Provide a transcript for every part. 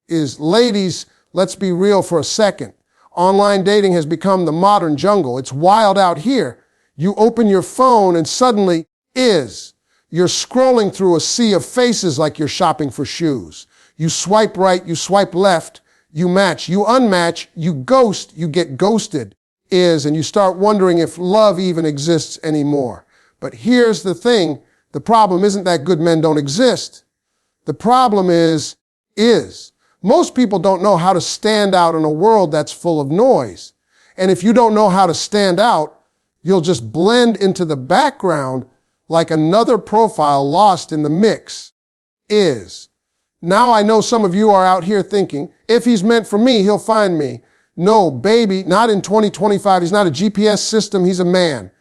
is, ladies, let's be real for a second. Online dating has become the modern jungle. It's wild out here. You open your phone and suddenly you're scrolling through a sea of faces like you're shopping for shoes. You swipe right, you swipe left, you match, you unmatch, you ghost, you get ghosted, and you start wondering if love even exists anymore. But here's the thing, the problem isn't that good men don't exist. The problem is. Most people don't know how to stand out in a world that's full of noise. And if you don't know how to stand out, you'll just blend into the background like another profile lost in the mix. Now I know some of you are out here thinking, if he's meant for me, he'll find me. No, baby, not in 2025. He's not a GPS system. He's a man.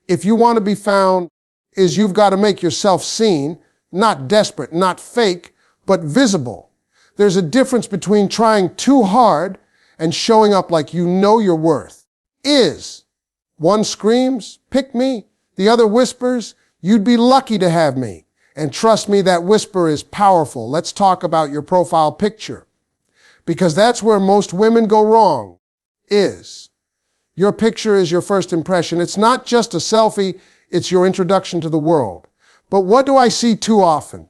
If you want to be found, you've got to make yourself seen, not desperate, not fake, but visible. There's a difference between trying too hard and showing up like you know your worth. One screams, pick me. The other whispers, you'd be lucky to have me. And trust me, that whisper is powerful. Let's talk about your profile picture. Because that's where most women go wrong. Your picture is your first impression. It's not just a selfie, it's your introduction to the world. But what do I see too often?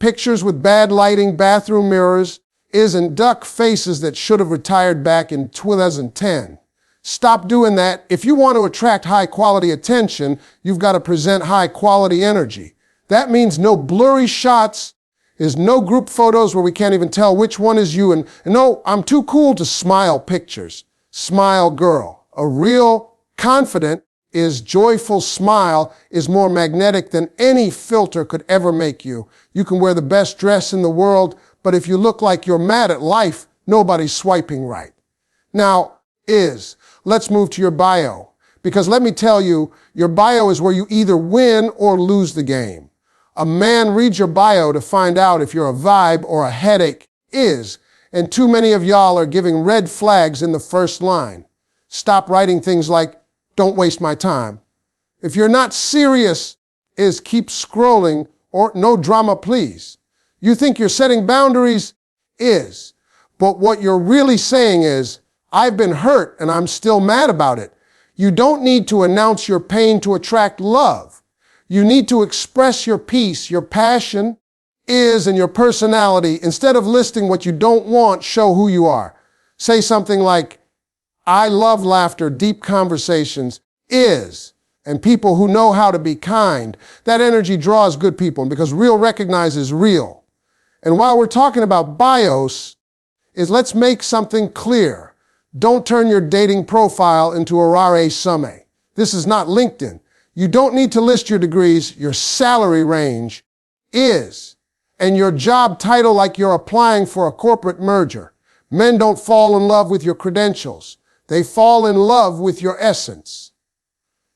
Pictures with bad lighting, bathroom mirrors, and duck faces that should have retired back in 2010. Stop doing that. If you want to attract high-quality attention, you've got to present high-quality energy. That means no blurry shots, no group photos where we can't even tell which one is you, and no, I'm too cool to smile pictures. Smile girl. A real, confident, joyful smile is more magnetic than any filter could ever make you. You can wear the best dress in the world, but if you look like you're mad at life, nobody's swiping right. Now, let's move to your bio. Because let me tell you, your bio is where you either win or lose the game. A man reads your bio to find out if you're a vibe or a headache, and too many of y'all are giving red flags in the first line. Stop writing things like, don't waste my time. If you're not serious, keep scrolling, or no drama, please. You think you're setting boundaries, but what you're really saying is, I've been hurt and I'm still mad about it. You don't need to announce your pain to attract love. You need to express your peace, your passion, and your personality. Instead of listing what you don't want, show who you are. Say something like, I love laughter, deep conversations, and people who know how to be kind. That energy draws good people because real recognizes real. And while we're talking about bios, let's make something clear. Don't turn your dating profile into a rare summe. This is not LinkedIn. You don't need to list your degrees, your salary range and your job title like you're applying for a corporate merger. Men don't fall in love with your credentials. They fall in love with your essence.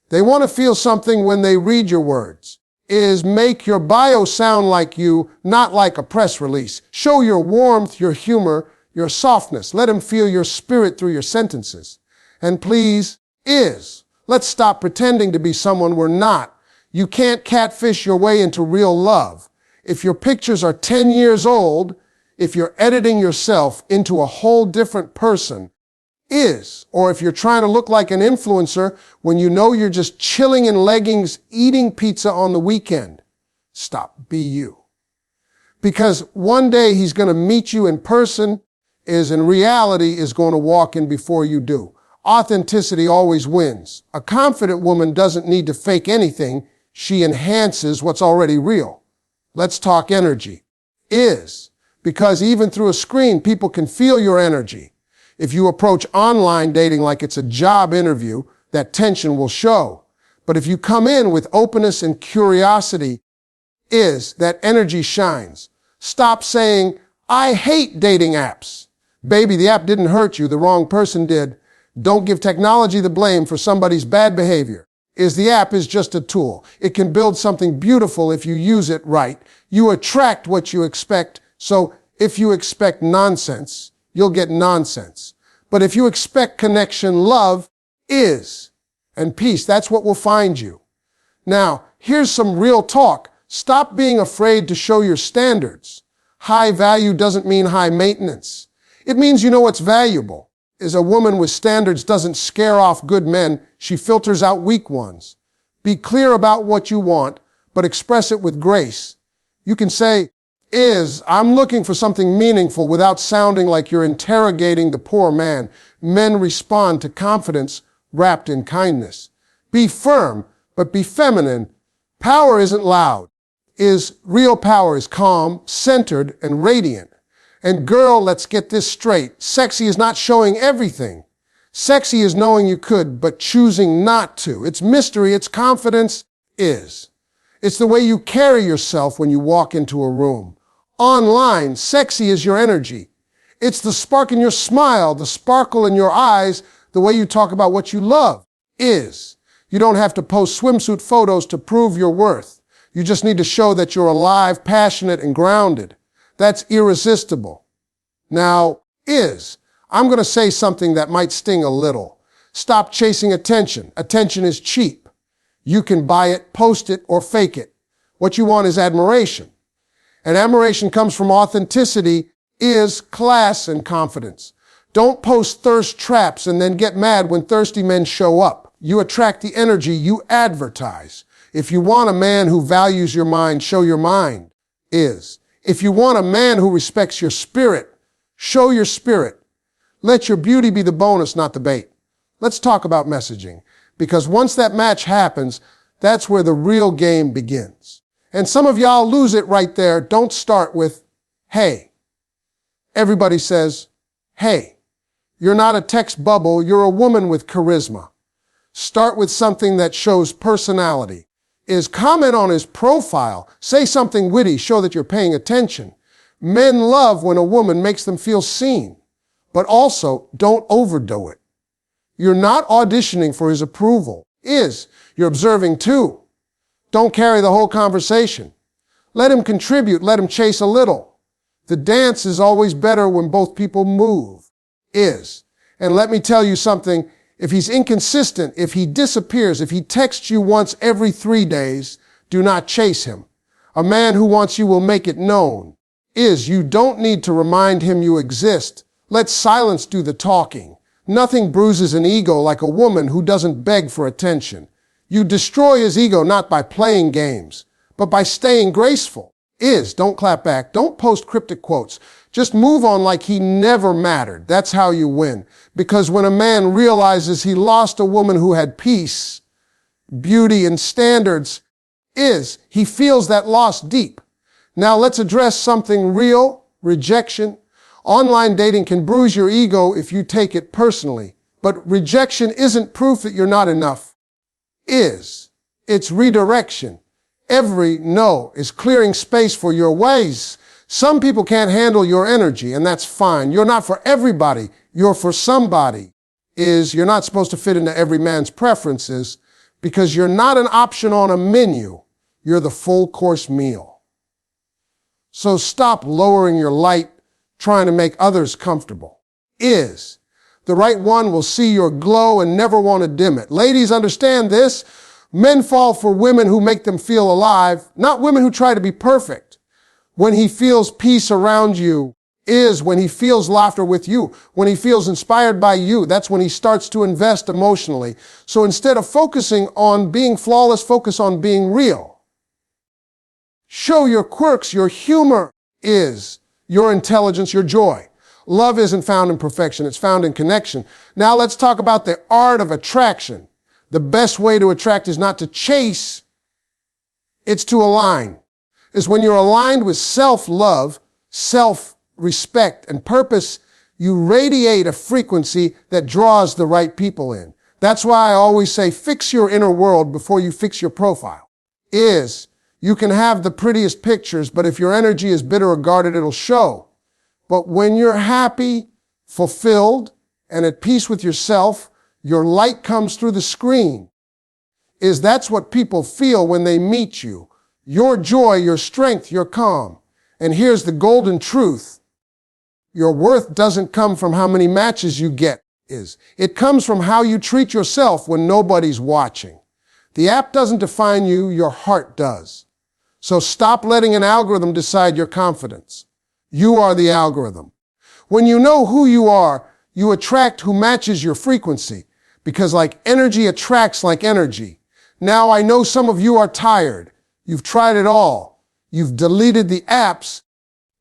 They want to feel something when they read your words. Make your bio sound like you, not like a press release. Show your warmth, your humor, your softness. Let them feel your spirit through your sentences. And please, let's stop pretending to be someone we're not. You can't catfish your way into real love. If your pictures are 10 years old, if you're editing yourself into a whole different person, or if you're trying to look like an influencer when you know you're just chilling in leggings, eating pizza on the weekend, stop, be you. Because one day he's going to meet you in person, in reality is going to walk in before you do. Authenticity always wins. A confident woman doesn't need to fake anything. She enhances what's already real. Let's talk energy. Because even through a screen, people can feel your energy. If you approach online dating like it's a job interview, that tension will show. But if you come in with openness and curiosity, that energy shines. Stop saying, I hate dating apps. Baby, the app didn't hurt you, the wrong person did. Don't give technology the blame for somebody's bad behavior. The app is just a tool. It can build something beautiful if you use it right. You attract what you expect, so if you expect nonsense, you'll get nonsense. But if you expect connection, love and peace, that's what will find you. Now, here's some real talk. Stop being afraid to show your standards. High value doesn't mean high maintenance. It means you know what's valuable. Is a woman with standards doesn't scare off good men, she filters out weak ones. Be clear about what you want, but express it with grace. You can say, I'm looking for something meaningful without sounding like you're interrogating the poor man. Men respond to confidence wrapped in kindness. Be firm, but be feminine. Power isn't loud. Real power is calm, centered, and radiant. And girl, let's get this straight. Sexy is not showing everything. Sexy is knowing you could, but choosing not to. It's mystery, it's confidence, It's the way you carry yourself when you walk into a room. Online, sexy is your energy. It's the spark in your smile, the sparkle in your eyes, the way you talk about what you love. You don't have to post swimsuit photos to prove your worth. You just need to show that you're alive, passionate, and grounded. That's irresistible. Now, I'm going to say something that might sting a little. Stop chasing attention. Attention is cheap. You can buy it, post it, or fake it. What you want is admiration. And admiration comes from authenticity, class, and confidence. Don't post thirst traps and then get mad when thirsty men show up. You attract the energy you advertise. If you want a man who values your mind, show your mind. If you want a man who respects your spirit, show your spirit. Let your beauty be the bonus, not the bait. Let's talk about messaging, because once that match happens, that's where the real game begins. And some of y'all lose it right there. Don't start with, hey. Everybody says, hey. You're not a text bubble, you're a woman with charisma. Start with something that shows personality. Comment on his profile. Say something witty, show that you're paying attention. Men love when a woman makes them feel seen. But also, don't overdo it. You're not auditioning for his approval. You're observing too. Don't carry the whole conversation. Let him contribute, let him chase a little. The dance is always better when both people move. And let me tell you something, if he's inconsistent, if he disappears, if he texts you once every 3 days, do not chase him. A man who wants you will make it known. You don't need to remind him you exist. Let silence do the talking. Nothing bruises an ego like a woman who doesn't beg for attention. You destroy his ego not by playing games, but by staying graceful. Don't clap back. Don't post cryptic quotes. Just move on like he never mattered. That's how you win. Because when a man realizes he lost a woman who had peace, beauty, and standards, he feels that loss deep. Now let's address something real, rejection. Online dating can bruise your ego if you take it personally. But rejection isn't proof that you're not enough. It's redirection. Every no is clearing space for your ways. Some people can't handle your energy, and that's fine. You're not for everybody. You're for somebody. You're not supposed to fit into every man's preferences because you're not an option on a menu. You're the full course meal. So stop lowering your light trying to make others comfortable. The right one will see your glow and never want to dim it. Ladies, understand this. Men fall for women who make them feel alive, not women who try to be perfect. When he feels peace around you when he feels laughter with you, when he feels inspired by you. That's when he starts to invest emotionally. So instead of focusing on being flawless, focus on being real. Show your quirks, your humor your intelligence, your joy. Love isn't found in perfection, it's found in connection. Now let's talk about the art of attraction. The best way to attract is not to chase, it's to align. It's when you're aligned with self-love, self-respect, and purpose, you radiate a frequency that draws the right people in. That's why I always say, fix your inner world before you fix your profile. You can have the prettiest pictures, but if your energy is bitter or guarded, it'll show. But when you're happy, fulfilled, and at peace with yourself, your light comes through the screen. That's what people feel when they meet you. Your joy, your strength, your calm. And here's the golden truth. Your worth doesn't come from how many matches you get. It comes from how you treat yourself when nobody's watching. The app doesn't define you, your heart does. So stop letting an algorithm decide your confidence. You are the algorithm. When you know who you are, you attract who matches your frequency, because like energy attracts like energy. Now I know some of you are tired. You've tried it all. You've deleted the apps,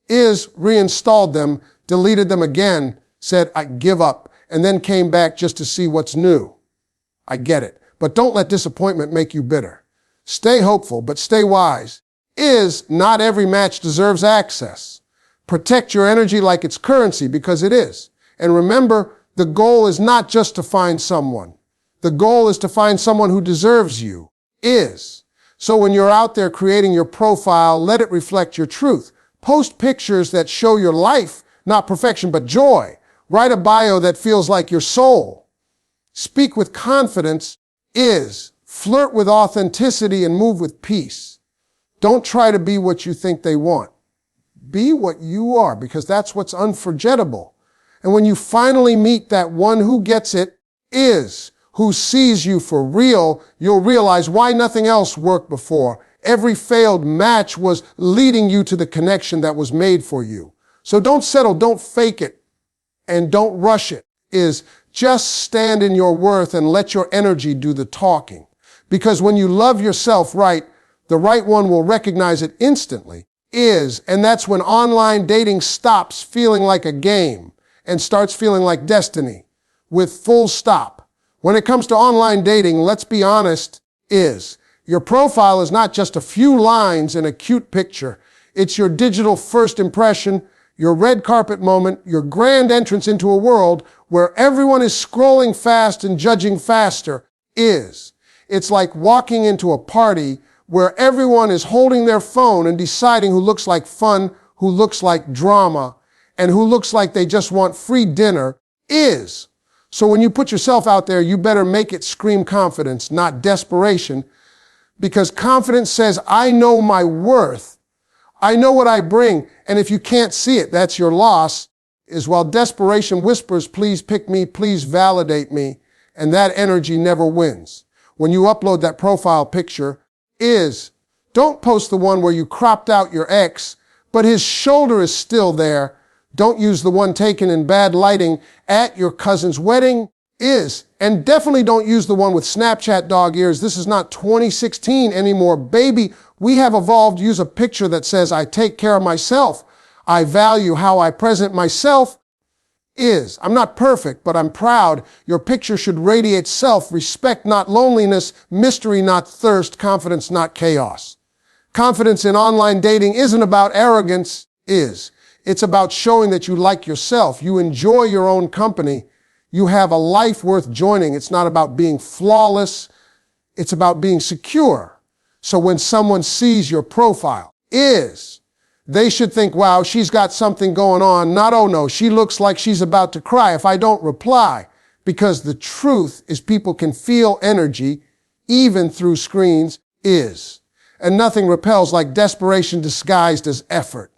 reinstalled them, deleted them again, said, I give up, and then came back just to see what's new. I get it. But don't let disappointment make you bitter. Stay hopeful, but stay wise. Not every match deserves access. Protect your energy like it's currency, because it is. And remember, the goal is not just to find someone. The goal is to find someone who deserves you. So when you're out there creating your profile, let it reflect your truth. Post pictures that show your life, not perfection, but joy. Write a bio that feels like your soul. Speak with confidence. Flirt with authenticity and move with peace. Don't try to be what you think they want. Be what you are, because that's what's unforgettable. And when you finally meet that one who gets it, who sees you for real, you'll realize why nothing else worked before. Every failed match was leading you to the connection that was made for you. So don't settle, don't fake it, and don't rush it. Just stand in your worth and let your energy do the talking. Because when you love yourself right, the right one will recognize it instantly. And that's when online dating stops feeling like a game and starts feeling like destiny, with full stop. When it comes to online dating, let's be honest, your profile is not just a few lines and a cute picture. It's your digital first impression, your red carpet moment, your grand entrance into a world where everyone is scrolling fast and judging faster. It's like walking into a party where everyone is holding their phone and deciding who looks like fun, who looks like drama, and who looks like they just want free dinner. So when you put yourself out there, you better make it scream confidence, not desperation, because confidence says, I know my worth. I know what I bring, and if you can't see it, that's your loss. While desperation whispers, please pick me, please validate me, and that energy never wins. When you upload that profile picture, don't post the one where you cropped out your ex, but his shoulder is still there. Don't use the one taken in bad lighting at your cousin's wedding. And definitely don't use the one with Snapchat dog ears. This is not 2016 anymore. Baby, we have evolved. Use a picture that says, I take care of myself. I value how I present myself. I'm not perfect, but I'm proud. Your picture should radiate self-respect, not loneliness, mystery, not thirst, confidence, not chaos. Confidence in online dating isn't about arrogance, It's about showing that you like yourself. You enjoy your own company. You have a life worth joining. It's not about being flawless. It's about being secure. So when someone sees your profile, they should think, wow, she's got something going on. Not, oh no, she looks like she's about to cry if I don't reply. Because the truth is people can feel energy even through screens, And nothing repels like desperation disguised as effort.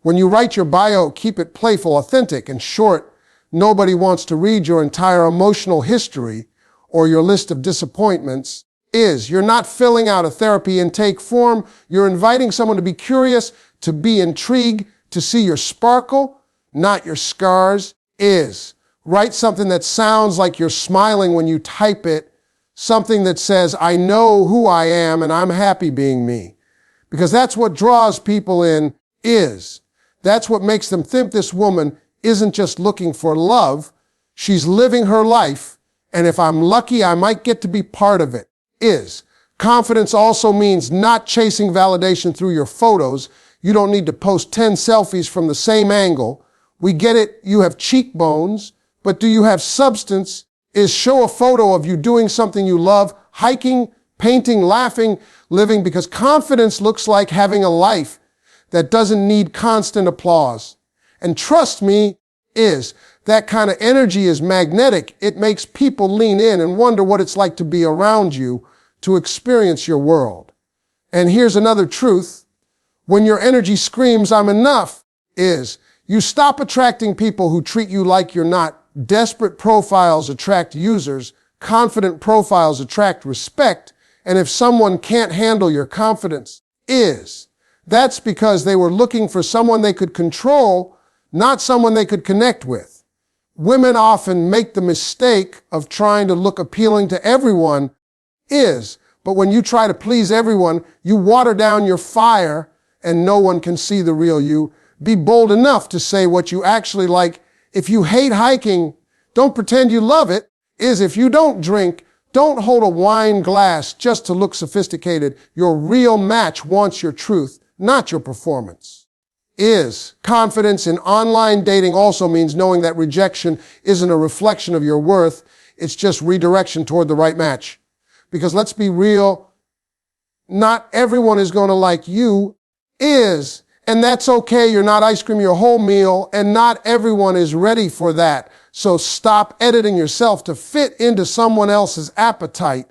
When you write your bio, keep it playful, authentic, and short. Nobody wants to read your entire emotional history or your list of disappointments. You're not filling out a therapy intake form. You're inviting someone to be curious, to be intrigued, to see your sparkle, not your scars. Write something that sounds like you're smiling when you type it. Something that says, I know who I am and I'm happy being me. Because that's what draws people in. That's what makes them think this woman isn't just looking for love. She's living her life. And if I'm lucky, I might get to be part of it. Confidence also means not chasing validation through your photos. You don't need to post 10 selfies from the same angle. We get it, you have cheekbones, but do you have substance? Show a photo of you doing something you love, hiking, painting, laughing, living, because confidence looks like having a life that doesn't need constant applause. And trust me, that kind of energy is magnetic. It makes people lean in and wonder what it's like to be around you, to experience your world. And here's another truth. When your energy screams, I'm enough, you stop attracting people who treat you like you're not. Desperate profiles attract users. Confident profiles attract respect. And if someone can't handle your confidence, That's because they were looking for someone they could control, not someone they could connect with. Women often make the mistake of trying to look appealing to everyone, but when you try to please everyone, you water down your fire and no one can see the real you. Be bold enough to say what you actually like. If you hate hiking, don't pretend you love it. If you don't drink, don't hold a wine glass just to look sophisticated. Your real match wants your truth, not your performance. Confidence in online dating also means knowing that rejection isn't a reflection of your worth. It's just redirection toward the right match. Because let's be real, not everyone is going to like you, and that's okay. You're not ice cream your whole meal, and not everyone is ready for that. So stop editing yourself to fit into someone else's appetite.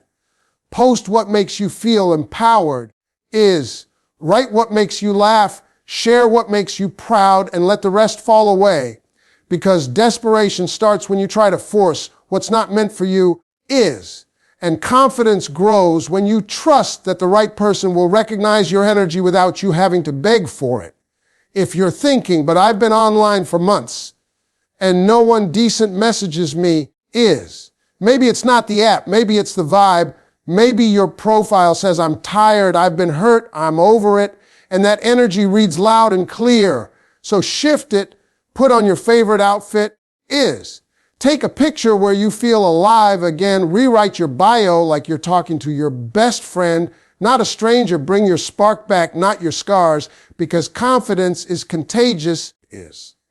Post what makes you feel empowered. Write what makes you laugh. Share what makes you proud, and let the rest fall away. Because desperation starts when you try to force what's not meant for you. And confidence grows when you trust that the right person will recognize your energy without you having to beg for it. If you're thinking, but I've been online for months and no one decent messages me, maybe it's not the app, maybe it's the vibe, maybe your profile says I'm tired, I've been hurt, I'm over it, and that energy reads loud and clear. So shift it, put on your favorite outfit, Take a picture where you feel alive again. Rewrite your bio like you're talking to your best friend, not a stranger. Bring your spark back, not your scars, because confidence is contagious.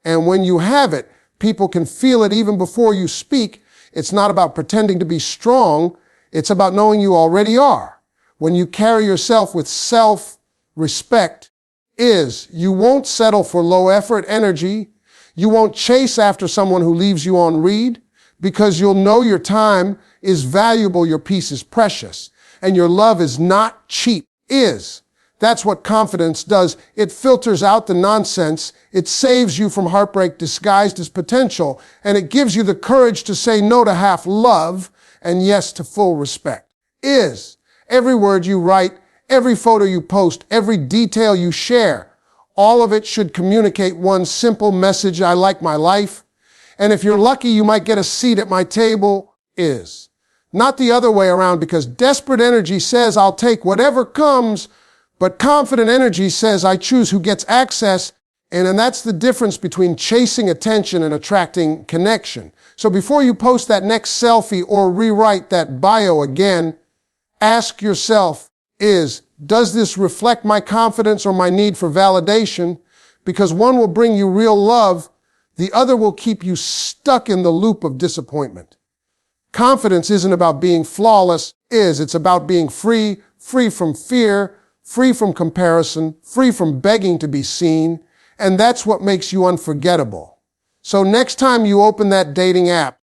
And when you have it, people can feel it even before you speak. It's not about pretending to be strong. It's about knowing you already are. When you carry yourself with self-respect, you won't settle for low-effort energy. You won't chase after someone who leaves you on read, because you'll know your time is valuable, your peace is precious, and your love is not cheap. That's what confidence does. It filters out the nonsense. It saves you from heartbreak disguised as potential, and it gives you the courage to say no to half love and yes to full respect. Every word you write, every photo you post, every detail you share, all of it should communicate one simple message: I like my life. And if you're lucky, you might get a seat at my table. Not the other way around, because desperate energy says I'll take whatever comes, but confident energy says I choose who gets access. And that's the difference between chasing attention and attracting connection. So before you post that next selfie or rewrite that bio again, ask yourself, does this reflect my confidence or my need for validation? Because one will bring you real love, the other will keep you stuck in the loop of disappointment. Confidence isn't about being flawless, it's about being free from fear, free from comparison, free from begging to be seen, and that's what makes you unforgettable. So next time you open that dating app,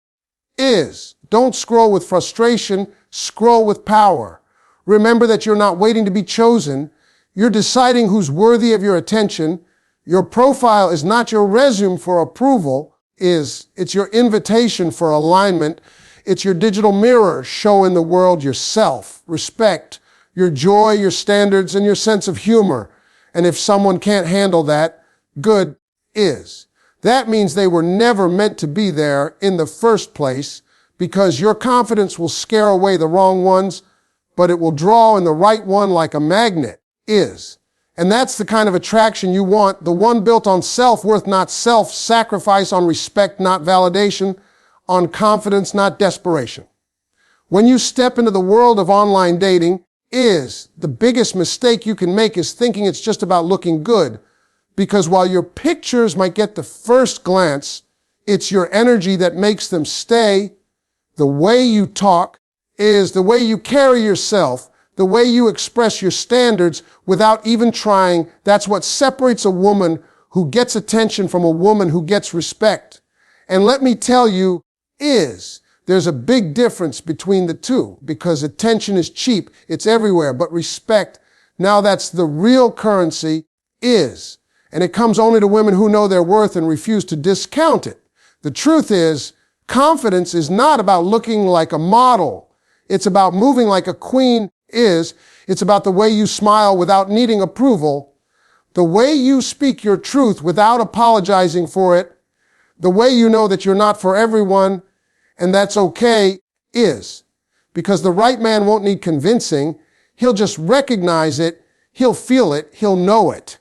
don't scroll with frustration, scroll with power. Remember that you're not waiting to be chosen. You're deciding who's worthy of your attention. Your profile is not your resume for approval. It's your invitation for alignment. It's your digital mirror showing the world your self-respect, your joy, your standards, and your sense of humor. And if someone can't handle that, good. That means they were never meant to be there in the first place, because your confidence will scare away the wrong ones, but it will draw in the right one like a magnet. And that's the kind of attraction you want, the one built on self-worth, not self-sacrifice, on respect, not validation, on confidence, not desperation. When you step into the world of online dating, the biggest mistake you can make is thinking it's just about looking good. Because while your pictures might get the first glance, it's your energy that makes them stay. The way you talk, the way you carry yourself, the way you express your standards without even trying. That's what separates a woman who gets attention from a woman who gets respect. And let me tell you, there's a big difference between the two, because attention is cheap, it's everywhere, but respect, now that's the real currency, and it comes only to women who know their worth and refuse to discount it. The truth is, confidence is not about looking like a model. It's about moving like a queen. It's about the way you smile without needing approval, The way you speak your truth without apologizing for it, the way you know that you're not for everyone, and that's okay, is. Because the right man won't need convincing. He'll just recognize it, he'll feel it, he'll know it.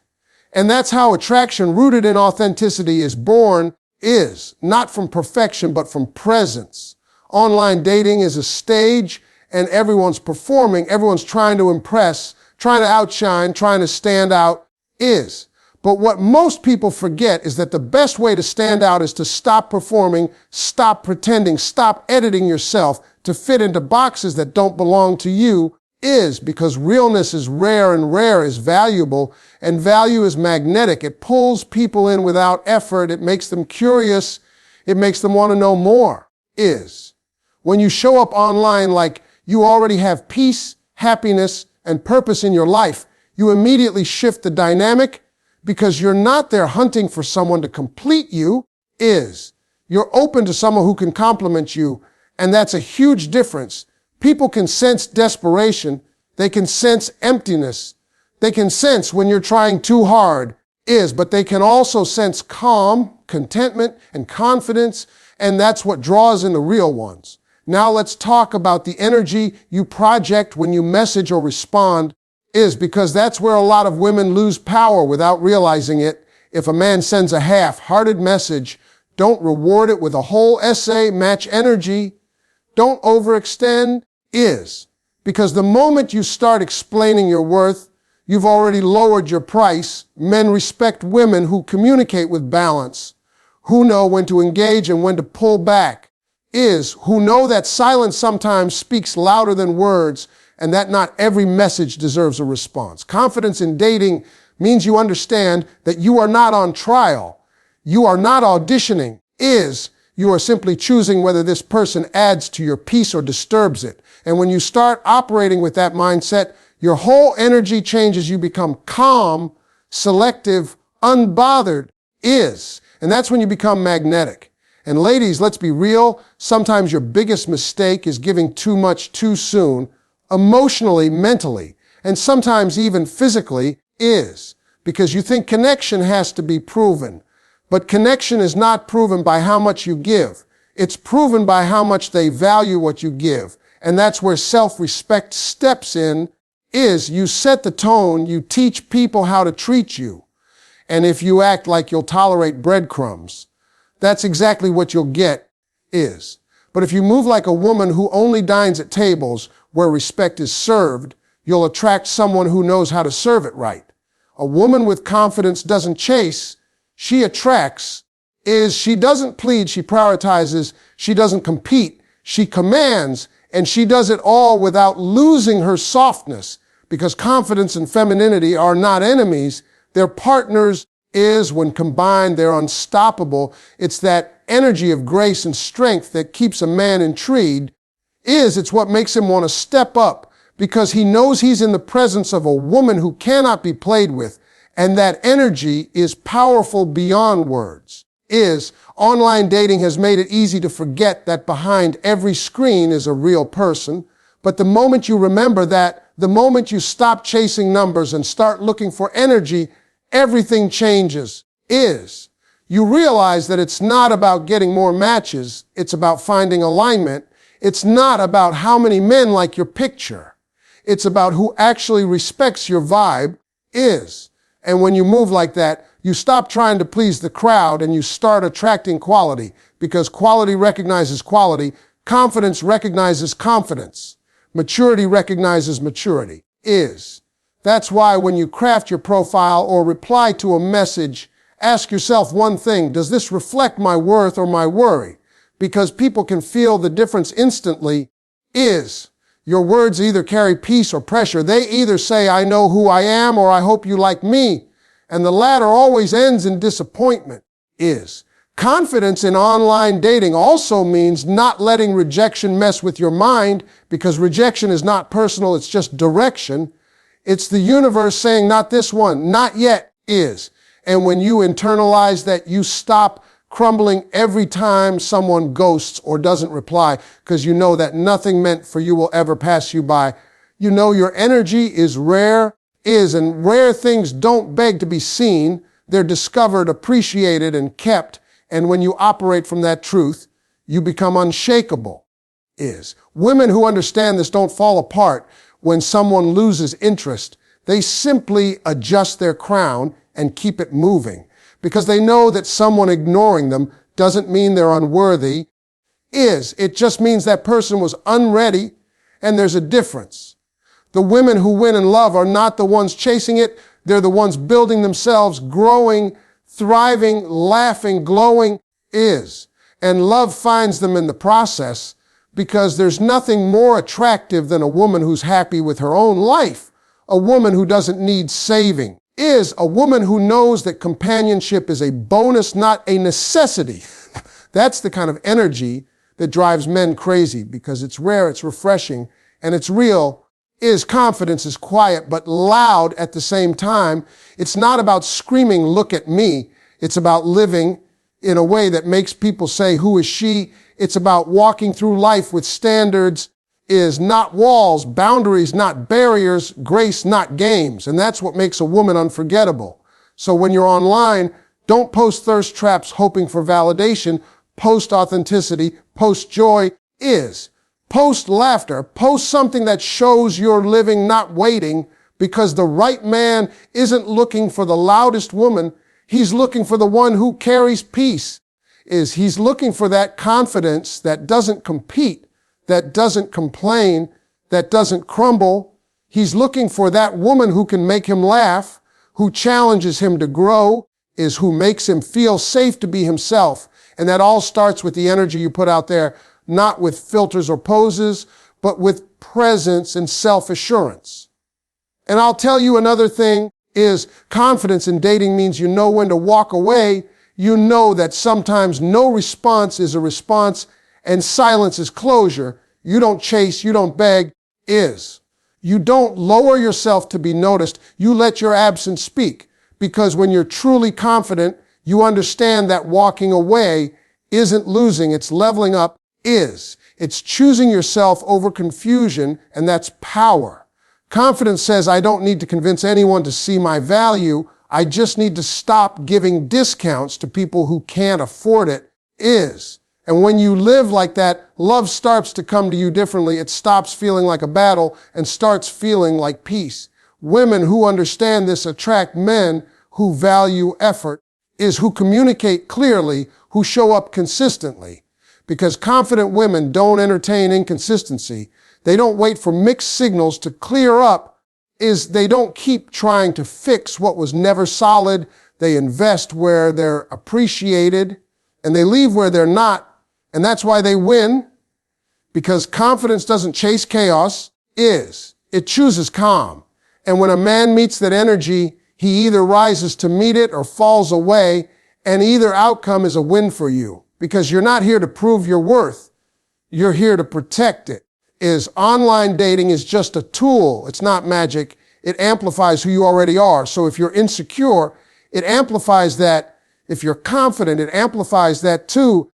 And that's how attraction rooted in authenticity is born, is. Not from perfection, but from presence. Online dating is a stage, and everyone's performing, everyone's trying to impress, trying to outshine, trying to stand out, is. But what most people forget is that the best way to stand out is to stop performing, stop pretending, stop editing yourself to fit into boxes that don't belong to you, is. Because realness is rare and rare is valuable, and value is magnetic. It pulls people in without effort. It makes them curious. It makes them want to know more, is. When you show up online like you already have peace, happiness, and purpose in your life, you immediately shift the dynamic because you're not there hunting for someone to complete you, is. You're open to someone who can compliment you, and that's a huge difference. People can sense desperation. They can sense emptiness. They can sense when you're trying too hard, is, but they can also sense calm, contentment, and confidence, and that's what draws in the real ones. Now let's talk about the energy you project when you message or respond, is, because that's where a lot of women lose power without realizing it. If a man sends a half-hearted message, don't reward it with a whole essay, match energy. Don't overextend, is. Because the moment you start explaining your worth, you've already lowered your price. Men respect women who communicate with balance, who know when to engage and when to pull back, is, who know that silence sometimes speaks louder than words, and that not every message deserves a response. Confidence in dating means you understand that you are not on trial. You are not auditioning, is. You are simply choosing whether this person adds to your peace or disturbs it. And when you start operating with that mindset, your whole energy changes. You become calm, selective, unbothered, is. And that's when you become magnetic. And ladies, let's be real. Sometimes your biggest mistake is giving too much too soon, emotionally, mentally, and sometimes even physically, is. Because you think connection has to be proven. But connection is not proven by how much you give. It's proven by how much they value what you give. And that's where self-respect steps in, is. You set the tone, you teach people how to treat you. And if you act like you'll tolerate breadcrumbs, that's exactly what you'll get, is. But if you move like a woman who only dines at tables where respect is served, you'll attract someone who knows how to serve it right. A woman with confidence doesn't chase, she attracts, is. She doesn't plead, she prioritizes, she doesn't compete, she commands, and she does it all without losing her softness, because confidence and femininity are not enemies, they're partners, is. When combined, they're unstoppable. It's that energy of grace and strength that keeps a man intrigued, is. It's what makes him want to step up, because he knows he's in the presence of a woman who cannot be played with, and that energy is powerful beyond words, is. Online dating has made it easy to forget that behind every screen is a real person, but the moment you remember that, the moment you stop chasing numbers and start looking for energy, everything changes, is. You realize that it's not about getting more matches, it's about finding alignment. It's not about how many men like your picture. It's about who actually respects your vibe, is. And when you move like that, you stop trying to please the crowd and you start attracting quality, because quality recognizes quality, confidence recognizes confidence, maturity recognizes maturity, is. That's why when you craft your profile or reply to a message, ask yourself one thing: does this reflect my worth or my worry? Because people can feel the difference instantly, is. Your words either carry peace or pressure. They either say, I know who I am, or I hope you like me. And the latter always ends in disappointment, is. Confidence in online dating also means not letting rejection mess with your mind, because rejection is not personal, it's just direction. It's the universe saying, not this one, not yet, is. And when you internalize that, you stop crumbling every time someone ghosts or doesn't reply, because you know that nothing meant for you will ever pass you by. You know your energy is rare, is, and rare things don't beg to be seen. They're discovered, appreciated, and kept. And when you operate from that truth, you become unshakable. Is. Women who understand this don't fall apart when someone loses interest. They simply adjust their crown and keep it moving because they know that someone ignoring them doesn't mean they're unworthy. It just means that person was unready, and there's a difference. The women who win in love are not the ones chasing it. They're the ones building themselves, growing, thriving, laughing, glowing. And love finds them in the process, because there's nothing more attractive than a woman who's happy with her own life, a woman who doesn't need saving, a woman who knows that companionship is a bonus, not a necessity. That's the kind of energy that drives men crazy, because it's rare, it's refreshing, and it's real. Confidence is quiet but loud at the same time. It's not about screaming, "Look at me." It's about living in a way that makes people say, "Who is she?" It's about walking through life with standards, not walls, boundaries, not barriers, grace, not games. And that's what makes a woman unforgettable. So when you're online, don't post thirst traps hoping for validation. Post authenticity, post joy. Post laughter, post something that shows you're living, not waiting, because the right man isn't looking for the loudest woman. He's looking for the one who carries peace. He's looking for that confidence that doesn't compete, that doesn't complain, that doesn't crumble. He's looking for that woman who can make him laugh, who challenges him to grow, who makes him feel safe to be himself. And that all starts with the energy you put out there, not with filters or poses, but with presence and self-assurance. And I'll tell you another thing confidence in dating means you know when to walk away. You know that sometimes no response is a response and silence is closure. You don't chase, you don't beg, You don't lower yourself to be noticed. You let your absence speak, because when you're truly confident, you understand that walking away isn't losing, it's leveling up. It's choosing yourself over confusion, and that's power. Confidence says, I don't need to convince anyone to see my value. I just need to stop giving discounts to people who can't afford it. And when you live like that, love starts to come to you differently. It stops feeling like a battle and starts feeling like peace. Women who understand this attract men who value effort, who communicate clearly, who show up consistently. Because confident women don't entertain inconsistency. They don't wait for mixed signals to clear up. They don't keep trying to fix what was never solid. They invest where they're appreciated, and they leave where they're not. And that's why they win, because confidence doesn't chase chaos. It chooses calm. And when a man meets that energy, he either rises to meet it or falls away, and either outcome is a win for you. Because you're not here to prove your worth. You're here to protect it. Online dating is just a tool. It's not magic. It amplifies who you already are. So if you're insecure, it amplifies that. If you're confident, it amplifies that too.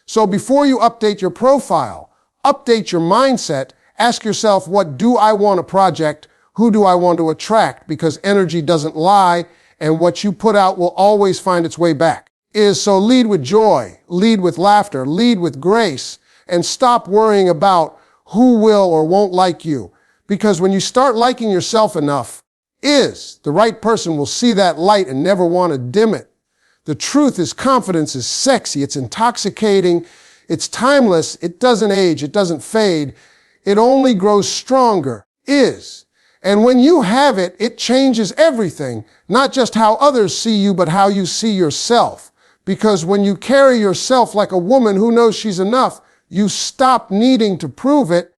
So before you update your profile, update your mindset, ask yourself, what do I want to project? Who do I want to attract? Because energy doesn't lie, and what you put out will always find its way back. So lead with joy, lead with laughter, lead with grace, and stop worrying about who will or won't like you. Because when you start liking yourself enough, the right person will see that light and never want to dim it. The truth is, confidence is sexy, it's intoxicating, it's timeless, it doesn't age, it doesn't fade, it only grows stronger. And when you have it, it changes everything, not just how others see you, but how you see yourself. Because when you carry yourself like a woman who knows she's enough, you stop needing to prove it,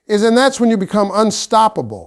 and that's when you become unstoppable.